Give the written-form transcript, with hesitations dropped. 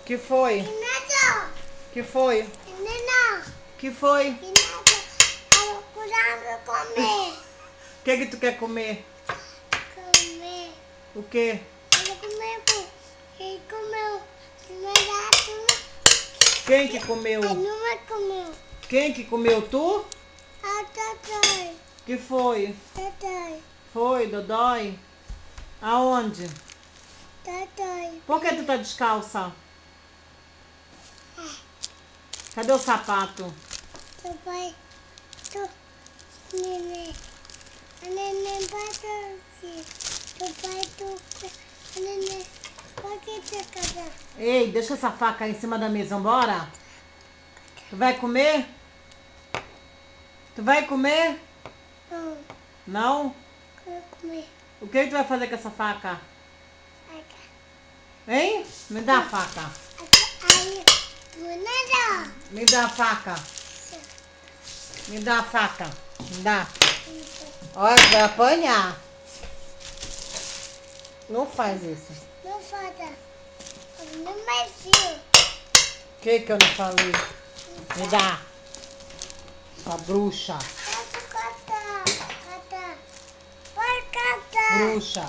Que foi? Que foi? Que foi? Comer. O que tu quer comer? Comer. O que? Eu comer. Ele comeu. Não é tudo. Quem que comeu? Não é comeu. Quem que comeu? Tu? A Tatay. Que foi? Tatay. Foi, Dodói? Aonde? Tatay. Por que tu tá descalça? Cadê o sapato? Papai. Tu. Neném. A neném vai dormir. Papai, tu. A neném. Por que tu quer? Ei, deixa essa faca aí em cima da mesa, vambora? Tu vai comer? Tu vai comer? Não. Não? Quero comer. O que tu vai fazer com essa faca? Hein? Me dá a faca. Aí. Nada. Me dá a faca. Me dá a faca. Me dá. Olha, vai apanhar. Não faz isso. Não falta. Não mais viu. O que eu não falei? Me dá. Sua bruxa. Posso catar. Catar. Pode catar. Bruxa.